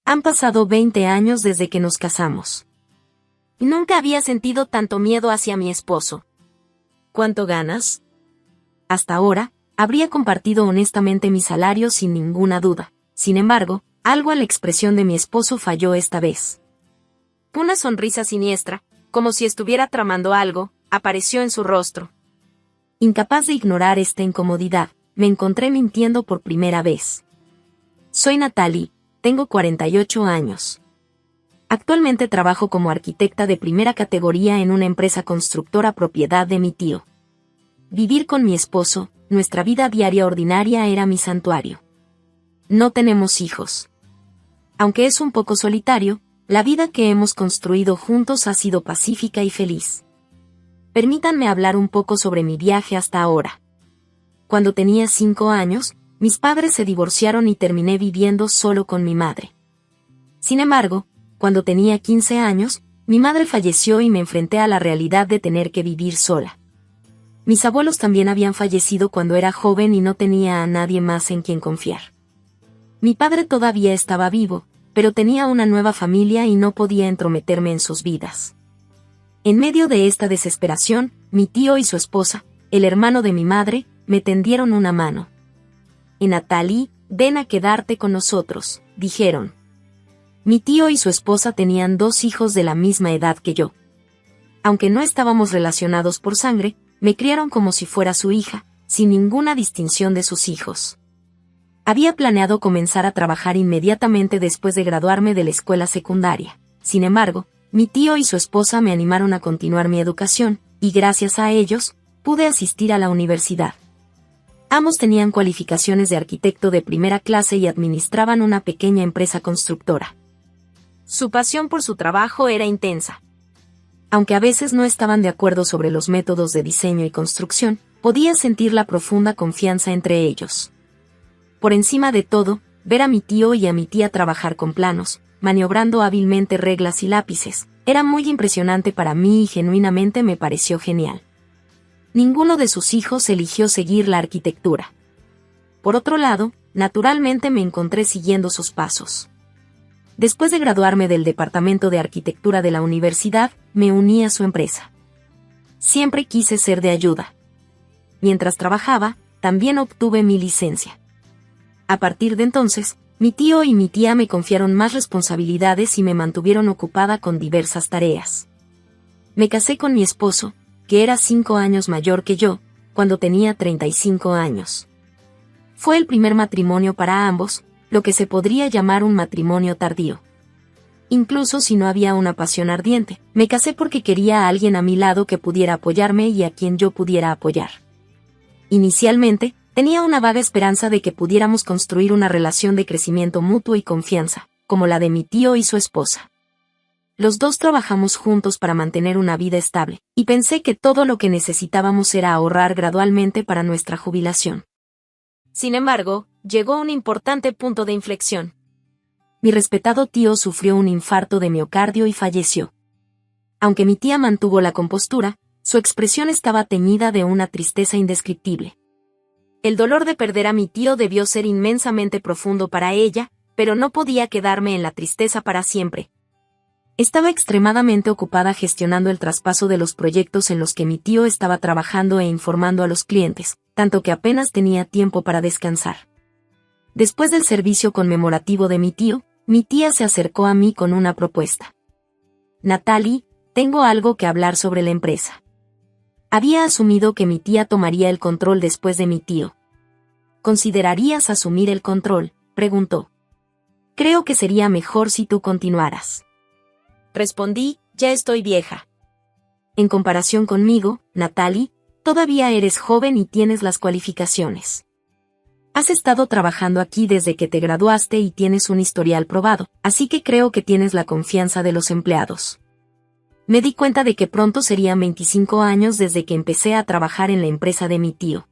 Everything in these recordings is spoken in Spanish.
Han pasado 20 años desde que nos casamos. Nunca había sentido tanto miedo hacia mi esposo. ¿Cuánto ganas? Hasta ahora, habría compartido honestamente mi salario sin ninguna duda. Sin embargo, algo a la expresión de mi esposo falló esta vez. Una sonrisa siniestra, como si estuviera tramando algo, apareció en su rostro. Incapaz de ignorar esta incomodidad, me encontré mintiendo por primera vez. Soy Natalie, tengo 48 años. Actualmente trabajo como arquitecta de primera categoría en una empresa constructora propiedad de mi tío. Vivir con mi esposo, nuestra vida diaria ordinaria era mi santuario. No tenemos hijos. Aunque es un poco solitario, la vida que hemos construido juntos ha sido pacífica y feliz. Permítanme hablar un poco sobre mi viaje hasta ahora. Cuando tenía 5 años, mis padres se divorciaron y terminé viviendo solo con mi madre. Sin embargo, cuando tenía 15 años, mi madre falleció y me enfrenté a la realidad de tener que vivir sola. Mis abuelos también habían fallecido cuando era joven y no tenía a nadie más en quien confiar. Mi padre todavía estaba vivo, pero tenía una nueva familia y no podía entrometerme en sus vidas. En medio de esta desesperación, mi tío y su esposa, el hermano de mi madre, me tendieron una mano. Natalie, ven a quedarte con nosotros, dijeron. Mi tío y su esposa tenían 2 hijos de la misma edad que yo. Aunque no estábamos relacionados por sangre, me criaron como si fuera su hija, sin ninguna distinción de sus hijos. Había planeado comenzar a trabajar inmediatamente después de graduarme de la escuela secundaria. Sin embargo, mi tío y su esposa me animaron a continuar mi educación, y gracias a ellos, pude asistir a la universidad. Ambos tenían cualificaciones de arquitecto de primera clase y administraban una pequeña empresa constructora. Su pasión por su trabajo era intensa. Aunque a veces no estaban de acuerdo sobre los métodos de diseño y construcción, podía sentir la profunda confianza entre ellos. Por encima de todo, ver a mi tío y a mi tía trabajar con planos, maniobrando hábilmente reglas y lápices, era muy impresionante para mí y genuinamente me pareció genial. Ninguno de sus hijos eligió seguir la arquitectura. Por otro lado, naturalmente me encontré siguiendo sus pasos. Después de graduarme del departamento de arquitectura de la universidad, me uní a su empresa. Siempre quise ser de ayuda. Mientras trabajaba, también obtuve mi licencia. A partir de entonces, mi tío y mi tía me confiaron más responsabilidades y me mantuvieron ocupada con diversas tareas. Me casé con mi esposo, que era 5 años mayor que yo, cuando tenía 35 años. Fue el primer matrimonio para ambos, lo que se podría llamar un matrimonio tardío. Incluso si no había una pasión ardiente, me casé porque quería a alguien a mi lado que pudiera apoyarme y a quien yo pudiera apoyar. Inicialmente, tenía una vaga esperanza de que pudiéramos construir una relación de crecimiento mutuo y confianza, como la de mi tío y su esposa. Los dos trabajamos juntos para mantener una vida estable, y pensé que todo lo que necesitábamos era ahorrar gradualmente para nuestra jubilación. Sin embargo, llegó un importante punto de inflexión. Mi respetado tío sufrió un infarto de miocardio y falleció. Aunque mi tía mantuvo la compostura, su expresión estaba teñida de una tristeza indescriptible. El dolor de perder a mi tío debió ser inmensamente profundo para ella, pero no podía quedarme en la tristeza para siempre. Estaba extremadamente ocupada gestionando el traspaso de los proyectos en los que mi tío estaba trabajando e informando a los clientes, tanto que apenas tenía tiempo para descansar. Después del servicio conmemorativo de mi tía se acercó a mí con una propuesta. Natalie, tengo algo que hablar sobre la empresa. Había asumido que mi tía tomaría el control después de mi tío. ¿Considerarías asumir el control?, preguntó. Creo que sería mejor si tú continuaras. Respondí, ya estoy vieja. En comparación conmigo, Natalie, todavía eres joven y tienes las cualificaciones. Has estado trabajando aquí desde que te graduaste y tienes un historial probado, así que creo que tienes la confianza de los empleados. Me di cuenta de que pronto serían 25 años desde que empecé a trabajar en la empresa de mi tío.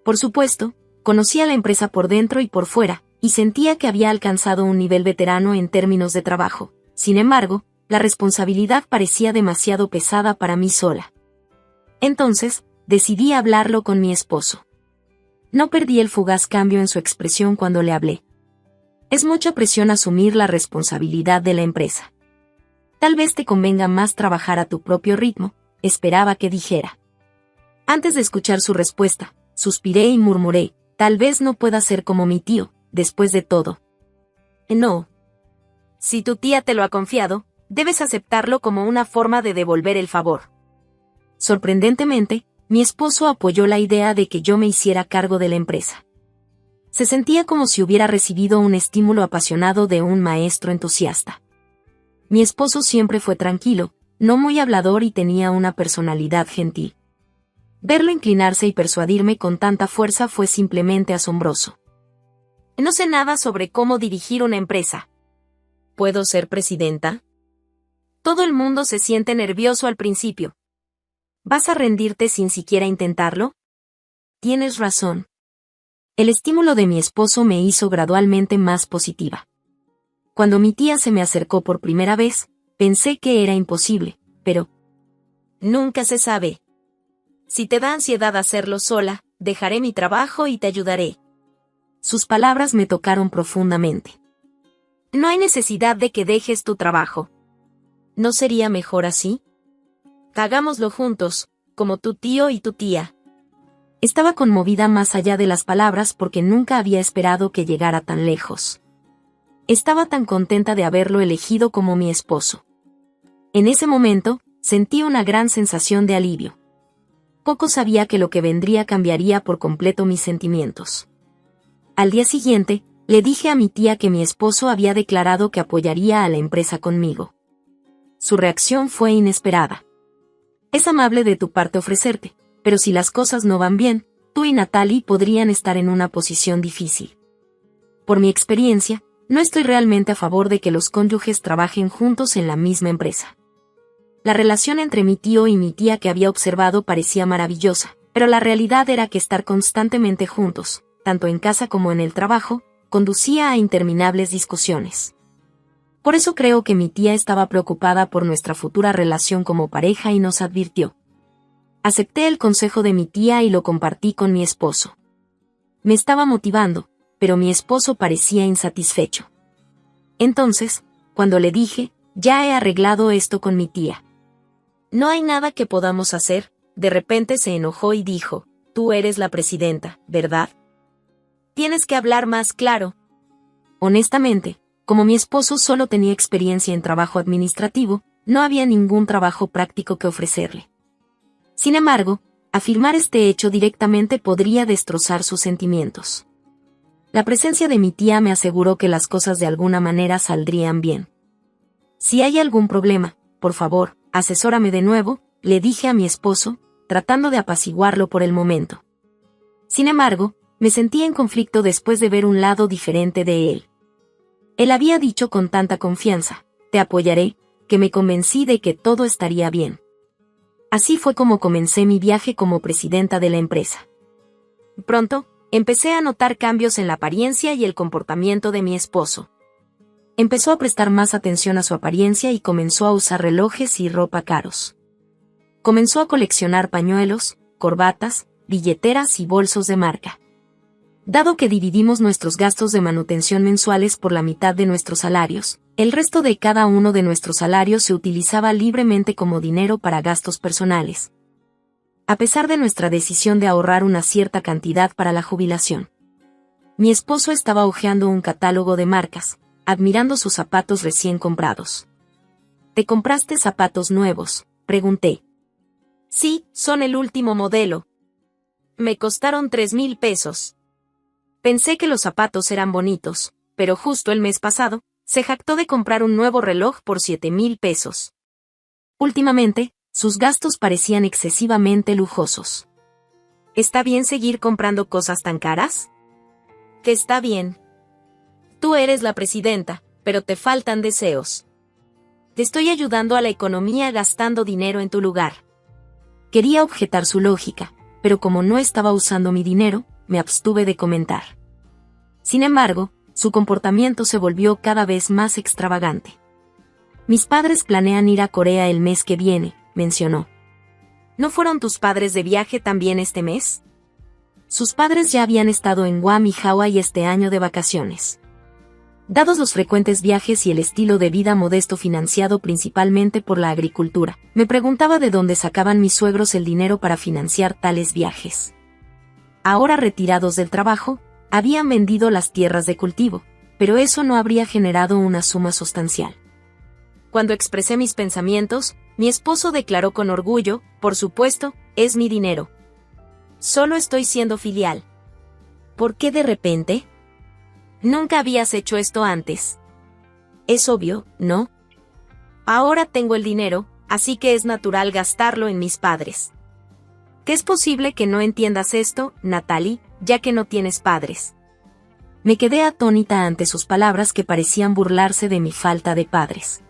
Por supuesto, conocía la empresa por dentro y por fuera, y sentía que había alcanzado un nivel veterano en términos de trabajo. Sin embargo, la responsabilidad parecía demasiado pesada para mí sola. Entonces, decidí hablarlo con mi esposo. No perdí el fugaz cambio en su expresión cuando le hablé. Es mucha presión asumir la responsabilidad de la empresa. Tal vez te convenga más trabajar a tu propio ritmo, esperaba que dijera. Antes de escuchar su respuesta, suspiré y murmuré, tal vez no pueda ser como mi tío, después de todo. No. Si tu tía te lo ha confiado, debes aceptarlo como una forma de devolver el favor. Sorprendentemente, mi esposo apoyó la idea de que yo me hiciera cargo de la empresa. Se sentía como si hubiera recibido un estímulo apasionado de un maestro entusiasta. Mi esposo siempre fue tranquilo, no muy hablador y tenía una personalidad gentil. Verlo inclinarse y persuadirme con tanta fuerza fue simplemente asombroso. No sé nada sobre cómo dirigir una empresa. ¿Puedo ser presidenta? Todo el mundo se siente nervioso al principio. ¿Vas a rendirte sin siquiera intentarlo? Tienes razón. El estímulo de mi esposo me hizo gradualmente más positiva. Cuando mi tía se me acercó por primera vez, pensé que era imposible, pero nunca se sabe. Si te da ansiedad hacerlo sola, dejaré mi trabajo y te ayudaré. Sus palabras me tocaron profundamente. No hay necesidad de que dejes tu trabajo. ¿No sería mejor así? Hagámoslo juntos, como tu tío y tu tía. Estaba conmovida más allá de las palabras porque nunca había esperado que llegara tan lejos. Estaba tan contenta de haberlo elegido como mi esposo. En ese momento, sentí una gran sensación de alivio. Poco sabía que lo que vendría cambiaría por completo mis sentimientos. Al día siguiente, le dije a mi tía que mi esposo había declarado que apoyaría a la empresa conmigo. Su reacción fue inesperada. Es amable de tu parte ofrecerte, pero si las cosas no van bien, tú y Natalie podrían estar en una posición difícil. Por mi experiencia, no estoy realmente a favor de que los cónyuges trabajen juntos en la misma empresa. La relación entre mi tío y mi tía que había observado parecía maravillosa, pero la realidad era que estar constantemente juntos, tanto en casa como en el trabajo, conducía a interminables discusiones. Por eso creo que mi tía estaba preocupada por nuestra futura relación como pareja y nos advirtió. Acepté el consejo de mi tía y lo compartí con mi esposo. Me estaba motivando, pero mi esposo parecía insatisfecho. Entonces, cuando le dije, ya he arreglado esto con mi tía. No hay nada que podamos hacer, de repente se enojó y dijo, tú eres la presidenta, ¿verdad? Tienes que hablar más claro. Honestamente, como mi esposo solo tenía experiencia en trabajo administrativo, no había ningún trabajo práctico que ofrecerle. Sin embargo, afirmar este hecho directamente podría destrozar sus sentimientos. La presencia de mi tía me aseguró que las cosas de alguna manera saldrían bien. Si hay algún problema, por favor, asesórame de nuevo, le dije a mi esposo, tratando de apaciguarlo por el momento. Sin embargo, me sentía en conflicto después de ver un lado diferente de él. Él había dicho con tanta confianza, te apoyaré, que me convencí de que todo estaría bien. Así fue como comencé mi viaje como presidenta de la empresa. Pronto, empecé a notar cambios en la apariencia y el comportamiento de mi esposo. Empezó a prestar más atención a su apariencia y comenzó a usar relojes y ropa caros. Comenzó a coleccionar pañuelos, corbatas, billeteras y bolsos de marca. Dado que dividimos nuestros gastos de manutención mensuales por la mitad de nuestros salarios, el resto de cada uno de nuestros salarios se utilizaba libremente como dinero para gastos personales. A pesar de nuestra decisión de ahorrar una cierta cantidad para la jubilación. Mi esposo estaba hojeando un catálogo de marcas, admirando sus zapatos recién comprados. ¿Te compraste zapatos nuevos?, pregunté. Sí, son el último modelo. Me costaron 3,000 pesos. Pensé que los zapatos eran bonitos, pero justo el mes pasado, se jactó de comprar un nuevo reloj por 7,000 pesos. Últimamente, sus gastos parecían excesivamente lujosos. ¿Está bien seguir comprando cosas tan caras? Que está bien. Tú eres la presidenta, pero te faltan deseos. Te estoy ayudando a la economía gastando dinero en tu lugar. Quería objetar su lógica, pero como no estaba usando mi dinero, me abstuve de comentar. Sin embargo, su comportamiento se volvió cada vez más extravagante. Mis padres planean ir a Corea el mes que viene, mencionó. ¿No fueron tus padres de viaje también este mes? Sus padres ya habían estado en Guam y Hawái este año de vacaciones. Dados los frecuentes viajes y el estilo de vida modesto financiado principalmente por la agricultura, me preguntaba de dónde sacaban mis suegros el dinero para financiar tales viajes. Ahora retirados del trabajo, habían vendido las tierras de cultivo, pero eso no habría generado una suma sustancial. Cuando expresé mis pensamientos, mi esposo declaró con orgullo, por supuesto, es mi dinero. Solo estoy siendo filial. ¿Por qué de repente? Nunca habías hecho esto antes. Es obvio, ¿no? Ahora tengo el dinero, así que es natural gastarlo en mis padres. ¿Que es posible que no entiendas esto, Natalie, ya que no tienes padres? Me quedé atónita ante sus palabras que parecían burlarse de mi falta de padres.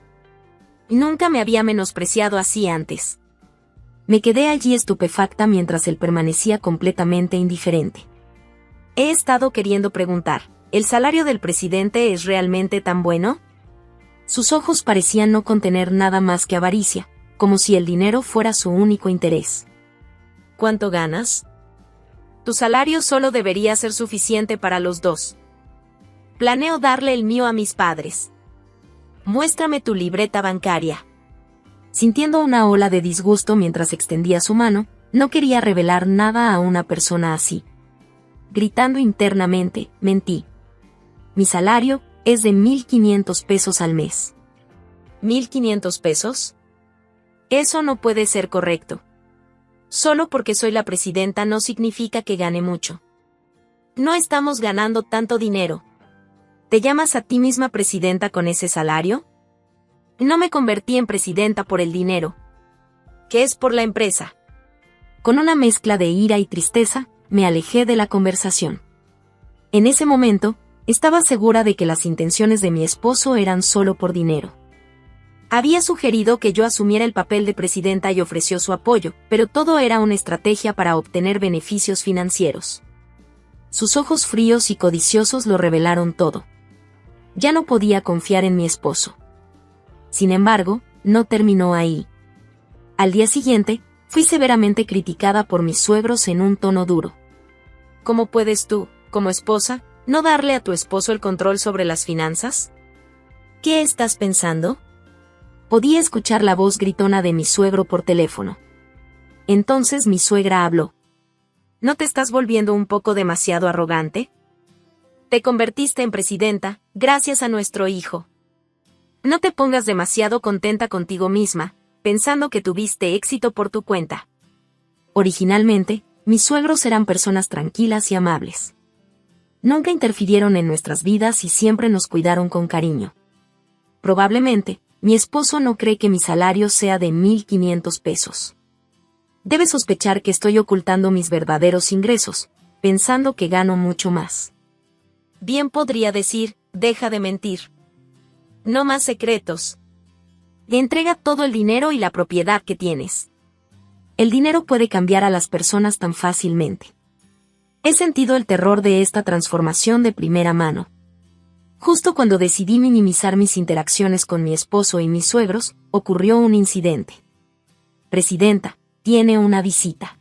Nunca me había menospreciado así antes. Me quedé allí estupefacta mientras él permanecía completamente indiferente. He estado queriendo preguntar, ¿el salario del presidente es realmente tan bueno? Sus ojos parecían no contener nada más que avaricia, como si el dinero fuera su único interés. ¿Cuánto ganas? Tu salario solo debería ser suficiente para los dos. Planeo darle el mío a mis padres. Muéstrame tu libreta bancaria. Sintiendo una ola de disgusto mientras extendía su mano, no quería revelar nada a una persona así. Gritando internamente, mentí. Mi salario es de 1,500 pesos al mes. ¿1,500 pesos? Eso no puede ser correcto. Solo porque soy la presidenta no significa que gane mucho. No estamos ganando tanto dinero. ¿Te llamas a ti misma presidenta con ese salario? No me convertí en presidenta por el dinero. ¿Qué es por la empresa? Con una mezcla de ira y tristeza, me alejé de la conversación. En ese momento, estaba segura de que las intenciones de mi esposo eran solo por dinero. Había sugerido que yo asumiera el papel de presidenta y ofreció su apoyo, pero todo era una estrategia para obtener beneficios financieros. Sus ojos fríos y codiciosos lo revelaron todo. Ya no podía confiar en mi esposo. Sin embargo, no terminó ahí. Al día siguiente, fui severamente criticada por mis suegros en un tono duro. ¿Cómo puedes tú, como esposa, no darle a tu esposo el control sobre las finanzas? ¿Qué estás pensando? Podía escuchar la voz gritona de mi suegro por teléfono. Entonces mi suegra habló. ¿No te estás volviendo un poco demasiado arrogante? Te convertiste en presidenta, gracias a nuestro hijo. No te pongas demasiado contenta contigo misma, pensando que tuviste éxito por tu cuenta. Originalmente, mis suegros eran personas tranquilas y amables. Nunca interfirieron en nuestras vidas y siempre nos cuidaron con cariño. Probablemente, mi esposo no cree que mi salario sea de 1,500 pesos. Debe sospechar que estoy ocultando mis verdaderos ingresos, pensando que gano mucho más. Bien podría decir, deja de mentir. No más secretos. Le entrega todo el dinero y la propiedad que tienes. El dinero puede cambiar a las personas tan fácilmente. He sentido el terror de esta transformación de primera mano. Justo cuando decidí minimizar mis interacciones con mi esposo y mis suegros, ocurrió un incidente. Presidenta, tiene una visita.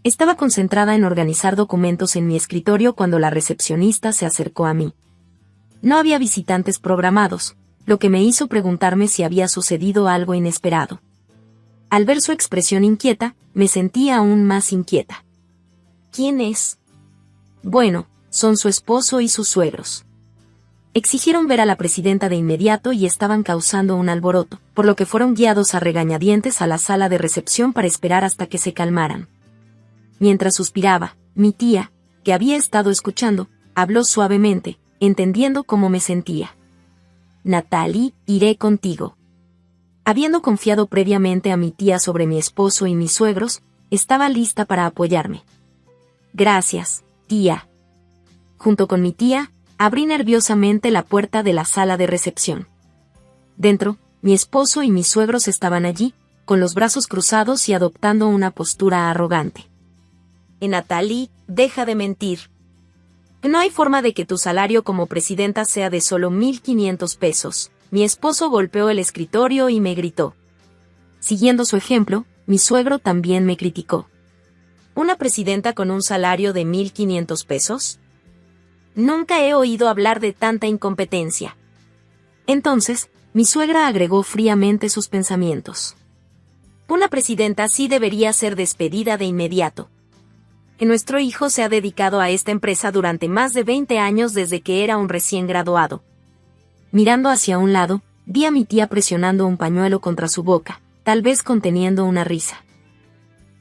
Estaba concentrada en organizar documentos en mi escritorio cuando la recepcionista se acercó a mí. No había visitantes programados, lo que me hizo preguntarme si había sucedido algo inesperado. Al ver su expresión inquieta, me sentí aún más inquieta. ¿Quién es? Bueno, son su esposo y sus suegros. Exigieron ver a la presidenta de inmediato y estaban causando un alboroto, por lo que fueron guiados a regañadientes a la sala de recepción para esperar hasta que se calmaran. Mientras suspiraba, mi tía, que había estado escuchando, habló suavemente, entendiendo cómo me sentía. Natalie, iré contigo. Habiendo confiado previamente a mi tía sobre mi esposo y mis suegros, estaba lista para apoyarme. Gracias, tía. Junto con mi tía, abrí nerviosamente la puerta de la sala de recepción. Dentro, mi esposo y mis suegros estaban allí, con los brazos cruzados y adoptando una postura arrogante. Natalie, deja de mentir. No hay forma de que tu salario como presidenta sea de solo 1,500 pesos. Mi esposo golpeó el escritorio y me gritó. Siguiendo su ejemplo, mi suegro también me criticó. ¿Una presidenta con un salario de 1,500 pesos? Nunca he oído hablar de tanta incompetencia. Entonces, mi suegra agregó fríamente sus pensamientos. Una presidenta sí debería ser despedida de inmediato. Que nuestro hijo se ha dedicado a esta empresa durante más de 20 años desde que era un recién graduado. Mirando hacia un lado, vi a mi tía presionando un pañuelo contra su boca, tal vez conteniendo una risa.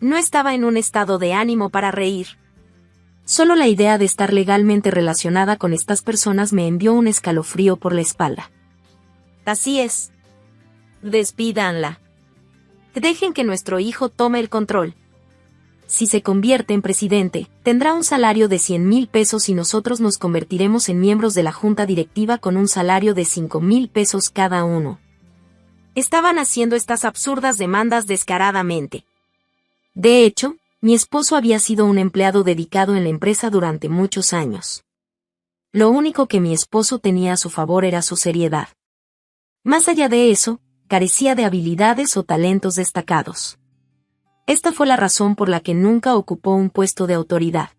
No estaba en un estado de ánimo para reír. Solo la idea de estar legalmente relacionada con estas personas me envió un escalofrío por la espalda. Así es. Despídanla. Dejen que nuestro hijo tome el control. Si se convierte en presidente, tendrá un salario de 100,000 pesos y nosotros nos convertiremos en miembros de la junta directiva con un salario de 5,000 pesos cada uno. Estaban haciendo estas absurdas demandas descaradamente. De hecho, mi esposo había sido un empleado dedicado en la empresa durante muchos años. Lo único que mi esposo tenía a su favor era su seriedad. Más allá de eso, carecía de habilidades o talentos destacados. Esta fue la razón por la que nunca ocupó un puesto de autoridad.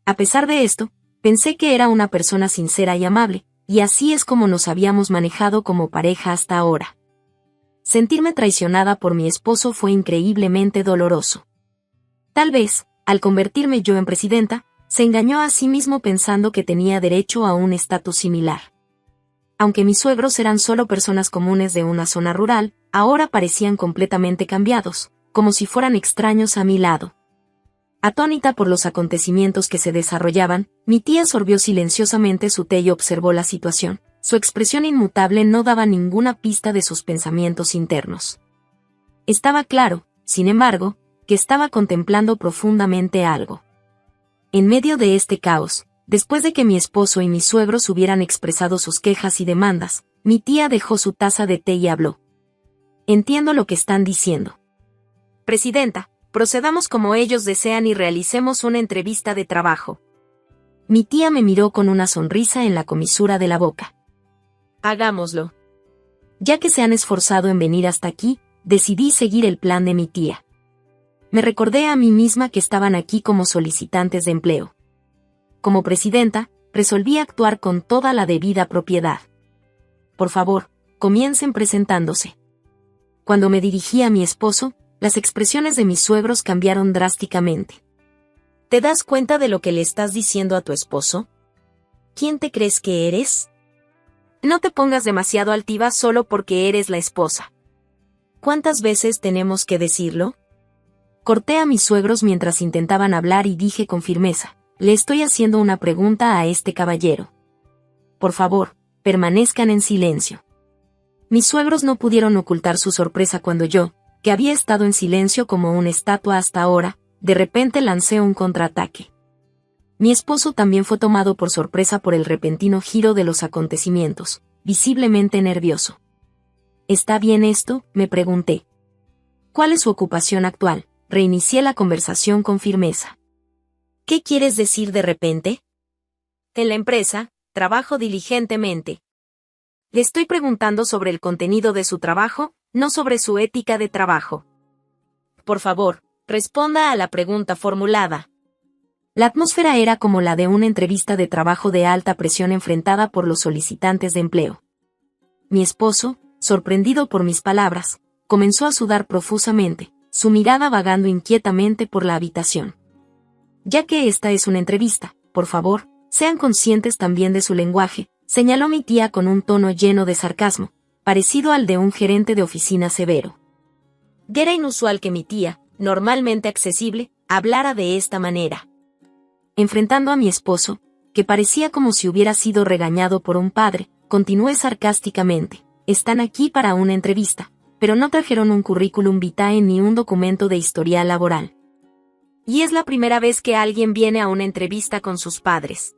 A pesar de esto, pensé que era una persona sincera y amable, y así es como nos habíamos manejado como pareja hasta ahora. Sentirme traicionada por mi esposo fue increíblemente doloroso. Tal vez, al convertirme yo en presidenta, se engañó a sí mismo pensando que tenía derecho a un estatus similar. Aunque mis suegros eran solo personas comunes de una zona rural, ahora parecían completamente cambiados, como si fueran extraños a mi lado. Atónita por los acontecimientos que se desarrollaban, mi tía sorbió silenciosamente su té y observó la situación. Su expresión inmutable no daba ninguna pista de sus pensamientos internos. Estaba claro, sin embargo, que estaba contemplando profundamente algo. En medio de este caos, después de que mi esposo y mis suegros hubieran expresado sus quejas y demandas, mi tía dejó su taza de té y habló. Entiendo lo que están diciendo. Presidenta, procedamos como ellos desean y realicemos una entrevista de trabajo. Mi tía me miró con una sonrisa en la comisura de la boca. Hagámoslo. Ya que se han esforzado en venir hasta aquí, decidí seguir el plan de mi tía. Me recordé a mí misma que estaban aquí como solicitantes de empleo. Como presidenta, resolví actuar con toda la debida propiedad. Por favor, comiencen presentándose. Cuando me dirigí a mi esposo, las expresiones de mis suegros cambiaron drásticamente. ¿Te das cuenta de lo que le estás diciendo a tu esposo? ¿Quién te crees que eres? No te pongas demasiado altiva solo porque eres la esposa. ¿Cuántas veces tenemos que decirlo? Corté a mis suegros mientras intentaban hablar y dije con firmeza, le estoy haciendo una pregunta a este caballero. Por favor, permanezcan en silencio. Mis suegros no pudieron ocultar su sorpresa cuando yo, que había estado en silencio como una estatua hasta ahora, de repente lancé un contraataque. Mi esposo también fue tomado por sorpresa por el repentino giro de los acontecimientos, visiblemente nervioso. ¿Está bien esto?, me pregunté. ¿Cuál es su ocupación actual? Reinicié la conversación con firmeza. ¿Qué quieres decir de repente? En la empresa, trabajo diligentemente. Le estoy preguntando sobre el contenido de su trabajo, no sobre su ética de trabajo. Por favor, responda a la pregunta formulada. La atmósfera era como la de una entrevista de trabajo de alta presión enfrentada por los solicitantes de empleo. Mi esposo, sorprendido por mis palabras, comenzó a sudar profusamente, su mirada vagando inquietamente por la habitación. Ya que esta es una entrevista, por favor, sean conscientes también de su lenguaje, señaló mi tía con un tono lleno de sarcasmo, parecido al de un gerente de oficina severo. Era inusual que mi tía, normalmente accesible, hablara de esta manera. Enfrentando a mi esposo, que parecía como si hubiera sido regañado por un padre, continué sarcásticamente, están aquí para una entrevista, pero no trajeron un currículum vitae ni un documento de historial laboral. Y es la primera vez que alguien viene a una entrevista con sus padres.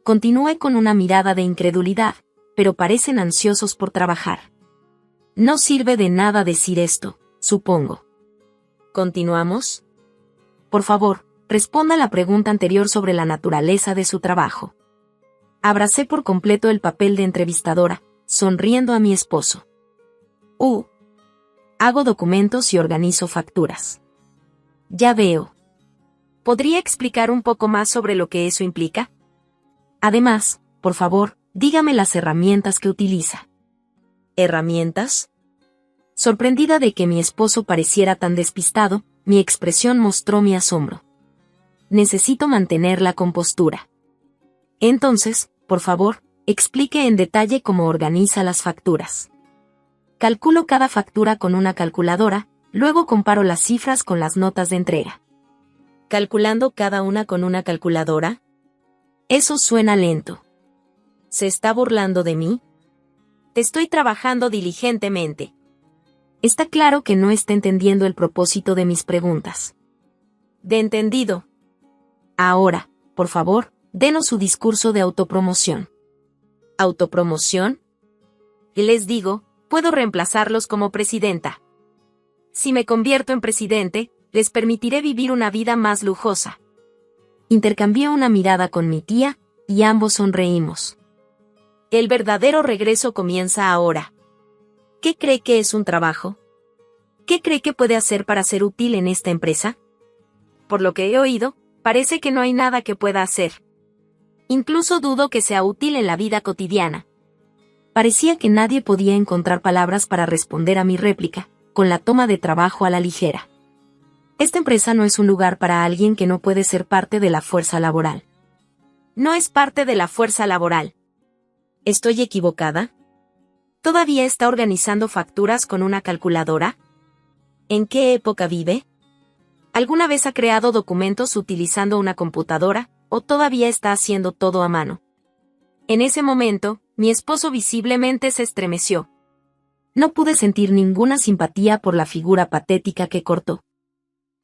Continué con una mirada de incredulidad, pero parecen ansiosos por trabajar. No sirve de nada decir esto, supongo. ¿Continuamos? Por favor, responda la pregunta anterior sobre la naturaleza de su trabajo. Abracé por completo el papel de entrevistadora, sonriendo a mi esposo. Hago documentos y organizo facturas. Ya veo. ¿Podría explicar un poco más sobre lo que eso implica? Además, por favor, dígame las herramientas que utiliza. ¿Herramientas? Sorprendida de que mi esposo pareciera tan despistado, mi expresión mostró mi asombro. Necesito mantener la compostura. Entonces, por favor, explique en detalle cómo organiza las facturas. Calculo cada factura con una calculadora, luego comparo las cifras con las notas de entrega. ¿Calculando cada una con una calculadora? Eso suena lento. ¿Se está burlando de mí? Te estoy trabajando diligentemente. Está claro que no está entendiendo el propósito de mis preguntas. De entendido. Ahora, por favor, denos su discurso de autopromoción. ¿Autopromoción? Y les digo, puedo reemplazarlos como presidenta. Si me convierto en presidente, les permitiré vivir una vida más lujosa. Intercambié una mirada con mi tía, y ambos sonreímos. El verdadero regreso comienza ahora. ¿Qué cree que es un trabajo? ¿Qué cree que puede hacer para ser útil en esta empresa? Por lo que he oído, parece que no hay nada que pueda hacer. Incluso dudo que sea útil en la vida cotidiana. Parecía que nadie podía encontrar palabras para responder a mi réplica, con la toma de trabajo a la ligera. Esta empresa no es un lugar para alguien que no puede ser parte de la fuerza laboral. No es parte de la fuerza laboral. ¿Estoy equivocada? ¿Todavía está organizando facturas con una calculadora? ¿En qué época vive? ¿Alguna vez ha creado documentos utilizando una computadora, o todavía está haciendo todo a mano? En ese momento, mi esposo visiblemente se estremeció. No pude sentir ninguna simpatía por la figura patética que cortó.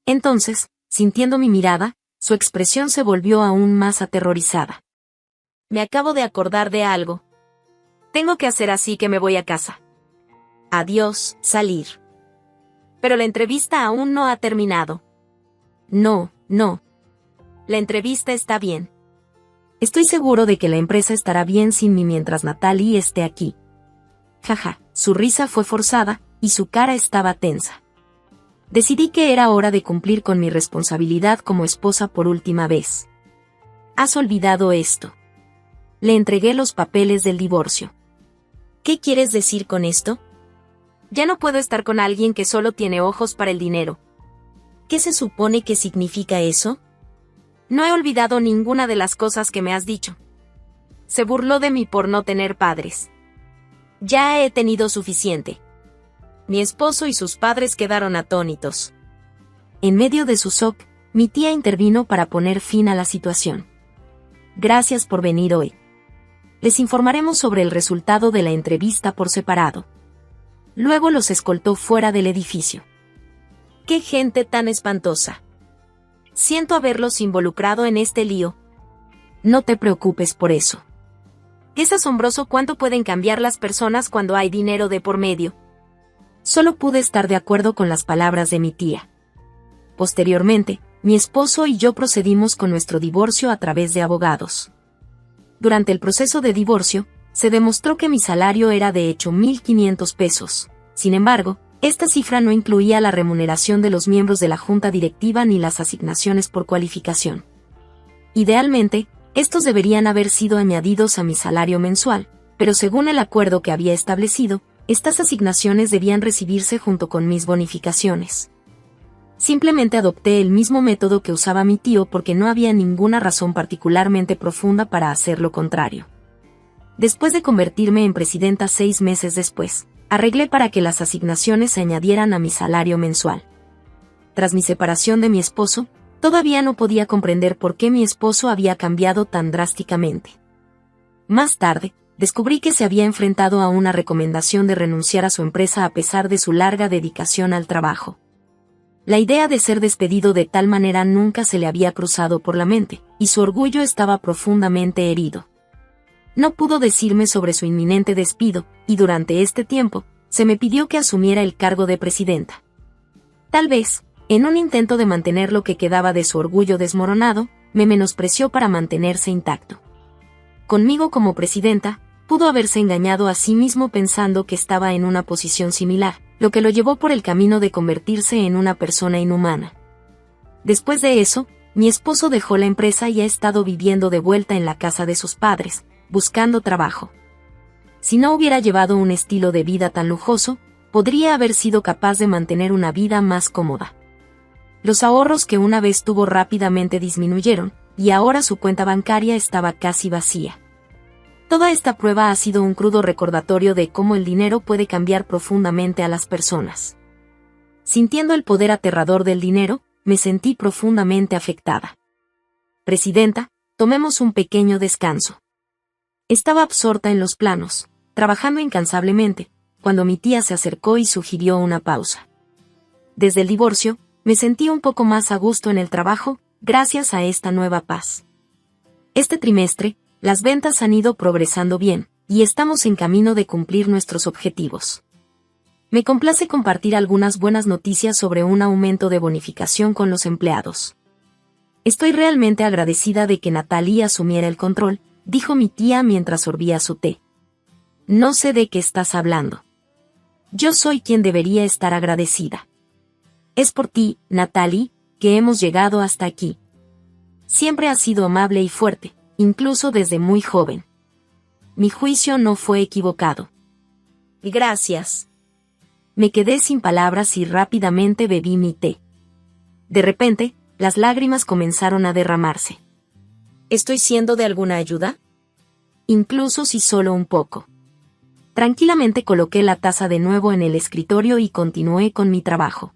Entonces, sintiendo mi mirada, su expresión se volvió aún más aterrorizada. Me acabo de acordar de algo. Tengo que hacer así que me voy a casa. Adiós, salir. Pero la entrevista aún no ha terminado. No. La entrevista está bien. Estoy seguro de que la empresa estará bien sin mí mientras Natalie esté aquí. Jaja, su risa fue forzada, y su cara estaba tensa. Decidí que era hora de cumplir con mi responsabilidad como esposa por última vez. ¿Has olvidado esto? Le entregué los papeles del divorcio. ¿Qué quieres decir con esto? Ya no puedo estar con alguien que solo tiene ojos para el dinero. ¿Qué se supone que significa eso? No he olvidado ninguna de las cosas que me has dicho. Se burló de mí por no tener padres. Ya he tenido suficiente. Mi esposo y sus padres quedaron atónitos. En medio de su shock, mi tía intervino para poner fin a la situación. Gracias por venir hoy. Les informaremos sobre el resultado de la entrevista por separado. Luego los escoltó fuera del edificio. ¡Qué gente tan espantosa! Siento haberlos involucrado en este lío. No te preocupes por eso. Es asombroso cuánto pueden cambiar las personas cuando hay dinero de por medio. Solo pude estar de acuerdo con las palabras de mi tía. Posteriormente, mi esposo y yo procedimos con nuestro divorcio a través de abogados. Durante el proceso de divorcio, se demostró que mi salario era de hecho 1,500 pesos. Sin embargo, esta cifra no incluía la remuneración de los miembros de la junta directiva ni las asignaciones por cualificación. Idealmente, estos deberían haber sido añadidos a mi salario mensual, pero según el acuerdo que había establecido, estas asignaciones debían recibirse junto con mis bonificaciones. Simplemente adopté el mismo método que usaba mi tío porque no había ninguna razón particularmente profunda para hacer lo contrario. Después de convertirme en presidenta 6 meses después, arreglé para que las asignaciones se añadieran a mi salario mensual. Tras mi separación de mi esposo, todavía no podía comprender por qué mi esposo había cambiado tan drásticamente. Más tarde, descubrí que se había enfrentado a una recomendación de renunciar a su empresa a pesar de su larga dedicación al trabajo. La idea de ser despedido de tal manera nunca se le había cruzado por la mente, y su orgullo estaba profundamente herido. No pudo decirme sobre su inminente despido, y durante este tiempo, se me pidió que asumiera el cargo de presidenta. Tal vez, en un intento de mantener lo que quedaba de su orgullo desmoronado, me menospreció para mantenerse intacto. Conmigo como presidenta, pudo haberse engañado a sí mismo pensando que estaba en una posición similar, lo que lo llevó por el camino de convertirse en una persona inhumana. Después de eso, Mi esposo dejó la empresa y ha estado viviendo de vuelta en la casa de sus padres, buscando trabajo. Si no hubiera llevado un estilo de vida tan lujoso, podría haber sido capaz de mantener una vida más cómoda. Los ahorros que una vez tuvo rápidamente disminuyeron, y ahora su cuenta bancaria estaba casi vacía. Toda esta prueba ha sido un crudo recordatorio de cómo el dinero puede cambiar profundamente a las personas. Sintiendo el poder aterrador del dinero, me sentí profundamente afectada. Presidenta, tomemos un pequeño descanso. Estaba absorta en los planos, trabajando incansablemente, cuando mi tía se acercó y sugirió una pausa. Desde el divorcio, me sentí un poco más a gusto en el trabajo, gracias a esta nueva paz. Este trimestre, las ventas han ido progresando bien, y estamos en camino de cumplir nuestros objetivos. Me complace compartir algunas buenas noticias sobre un aumento de bonificación con los empleados. Estoy realmente agradecida de que Natalie asumiera el control, dijo mi tía mientras sorbía su té. No sé de qué estás hablando. Yo soy quien debería estar agradecida. Es por ti, Natalie, que hemos llegado hasta aquí. Siempre has sido amable y fuerte, incluso desde muy joven. Mi juicio no fue equivocado. Gracias. Me quedé sin palabras y rápidamente bebí mi té. De repente, las lágrimas comenzaron a derramarse. ¿Estoy siendo de alguna ayuda? Incluso si solo un poco. Tranquilamente coloqué la taza de nuevo en el escritorio y continué con mi trabajo.